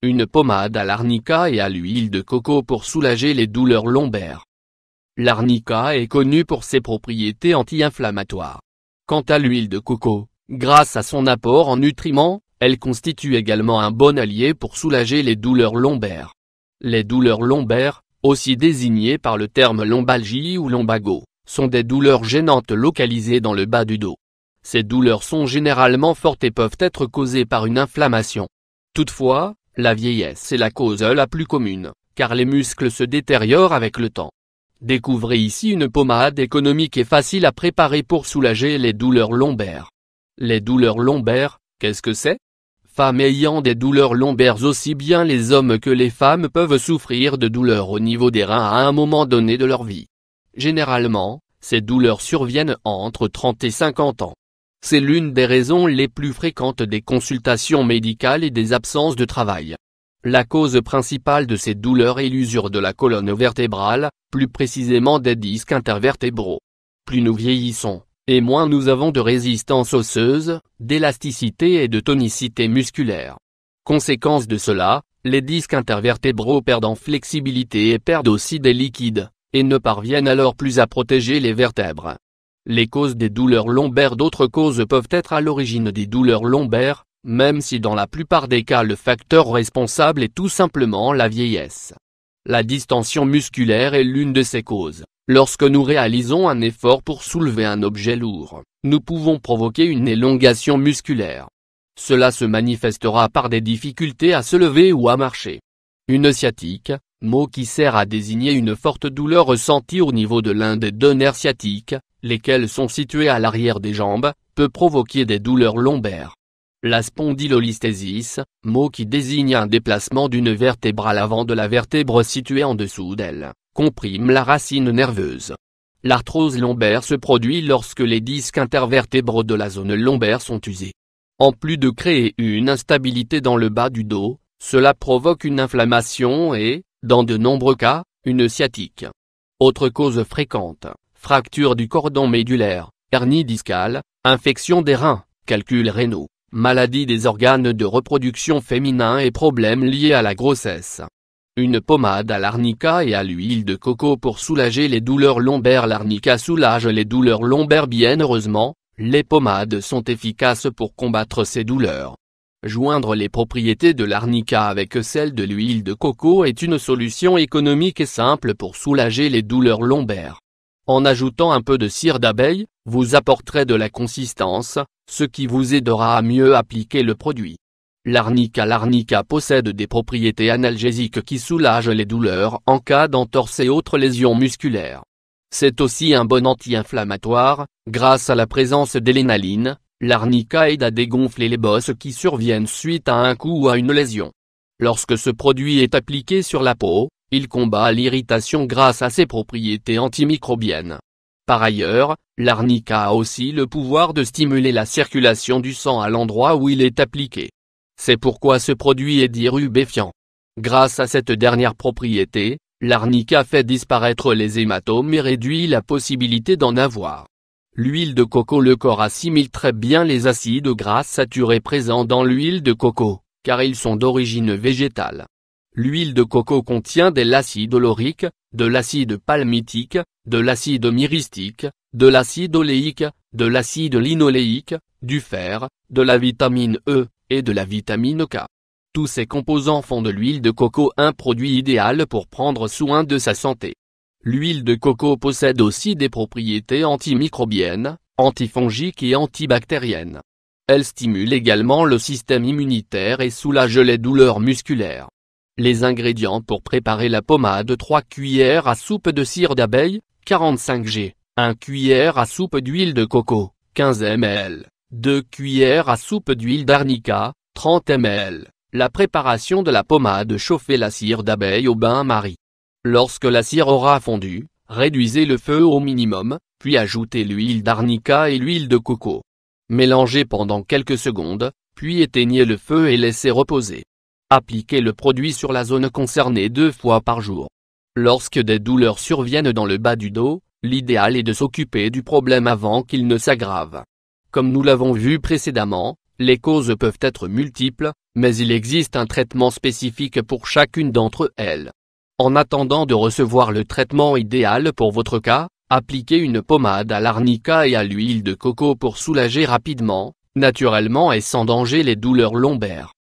Une pommade à l'arnica et à l'huile de coco pour soulager les douleurs lombaires. L'arnica est connue pour ses propriétés anti-inflammatoires. Quant à l'huile de coco, grâce à son apport en nutriments, elle constitue également un bon allié pour soulager les douleurs lombaires. Les douleurs lombaires, aussi désignées par le terme lombalgie ou lombago, sont des douleurs gênantes localisées dans le bas du dos. Ces douleurs sont généralement fortes et peuvent être causées par une inflammation. Toutefois, la vieillesse est la cause la plus commune, car les muscles se détériorent avec le temps. Découvrez ici une pommade économique et facile à préparer pour soulager les douleurs lombaires. Les douleurs lombaires, qu'est-ce que c'est? Femmes ayant des douleurs lombaires, aussi bien les hommes que les femmes peuvent souffrir de douleurs au niveau des reins à un moment donné de leur vie. Généralement, ces douleurs surviennent entre 30 et 50 ans. C'est l'une des raisons les plus fréquentes des consultations médicales et des absences de travail. La cause principale de ces douleurs est l'usure de la colonne vertébrale, plus précisément des disques intervertébraux. Plus nous vieillissons, et moins nous avons de résistance osseuse, d'élasticité et de tonicité musculaire. Conséquence de cela, les disques intervertébraux perdent en flexibilité et perdent aussi des liquides, et ne parviennent alors plus à protéger les vertèbres. Les causes des douleurs lombaires. D'autres causes peuvent être à l'origine des douleurs lombaires, même si dans la plupart des cas le facteur responsable est tout simplement la vieillesse. La distension musculaire est l'une de ces causes. Lorsque nous réalisons un effort pour soulever un objet lourd, nous pouvons provoquer une élongation musculaire. Cela se manifestera par des difficultés à se lever ou à marcher. Une sciatique, mot qui sert à désigner une forte douleur ressentie au niveau de l'un des deux nerfs sciatiques, lesquels sont situés à l'arrière des jambes, peut provoquer des douleurs lombaires. La spondylolisthésis, mot qui désigne un déplacement d'une vertèbre à l'avant de la vertèbre située en dessous d'elle, comprime la racine nerveuse. L'arthrose lombaire se produit lorsque les disques intervertébraux de la zone lombaire sont usés. En plus de créer une instabilité dans le bas du dos, cela provoque une inflammation et, dans de nombreux cas, une sciatique. Autre cause fréquente, fracture du cordon médulaire, hernie discale, infection des reins, calculs rénaux, maladie des organes de reproduction féminins et problèmes liés à la grossesse. Une pommade à l'arnica et à l'huile de coco pour soulager les douleurs lombaires. L'arnica soulage les douleurs lombaires. Bien heureusement, les pommades sont efficaces pour combattre ces douleurs. Joindre les propriétés de l'arnica avec celles de l'huile de coco est une solution économique et simple pour soulager les douleurs lombaires. En ajoutant un peu de cire d'abeille, vous apporterez de la consistance, ce qui vous aidera à mieux appliquer le produit. L'arnica possède des propriétés analgésiques qui soulagent les douleurs en cas d'entorse et autres lésions musculaires. C'est aussi un bon anti-inflammatoire, grâce à la présence d'élénaline. L'arnica aide à dégonfler les bosses qui surviennent suite à un coup ou à une lésion. Lorsque ce produit est appliqué sur la peau, il combat l'irritation grâce à ses propriétés antimicrobiennes. Par ailleurs, l'arnica a aussi le pouvoir de stimuler la circulation du sang à l'endroit où il est appliqué. C'est pourquoi ce produit est dit rubéfiant. Grâce à cette dernière propriété, l'arnica fait disparaître les hématomes et réduit la possibilité d'en avoir. L'huile de coco. Le corps assimile très bien les acides gras saturés présents dans l'huile de coco, car ils sont d'origine végétale. L'huile de coco contient de l'acide laurique, de l'acide palmitique, de l'acide myristique, de l'acide oléique, de l'acide linoléique, du fer, de la vitamine E, et de la vitamine K. Tous ces composants font de l'huile de coco un produit idéal pour prendre soin de sa santé. L'huile de coco possède aussi des propriétés antimicrobiennes, antifongiques et antibactériennes. Elle stimule également le système immunitaire et soulage les douleurs musculaires. Les ingrédients pour préparer la pommade: 3 cuillères à soupe de cire d'abeille, 45 g, 1 cuillère à soupe d'huile de coco, 15 ml, 2 cuillères à soupe d'huile d'arnica, 30 ml. La préparation de la pommade: chauffez la cire d'abeille au bain-marie. Lorsque la cire aura fondu, réduisez le feu au minimum, puis ajoutez l'huile d'arnica et l'huile de coco. Mélangez pendant quelques secondes, puis éteignez le feu et laissez reposer. Appliquez le produit sur la zone concernée 2 fois par jour. Lorsque des douleurs surviennent dans le bas du dos, l'idéal est de s'occuper du problème avant qu'il ne s'aggrave. Comme nous l'avons vu précédemment, les causes peuvent être multiples, mais il existe un traitement spécifique pour chacune d'entre elles. En attendant de recevoir le traitement idéal pour votre cas, appliquez une pommade à l'arnica et à l'huile de coco pour soulager rapidement, naturellement et sans danger les douleurs lombaires.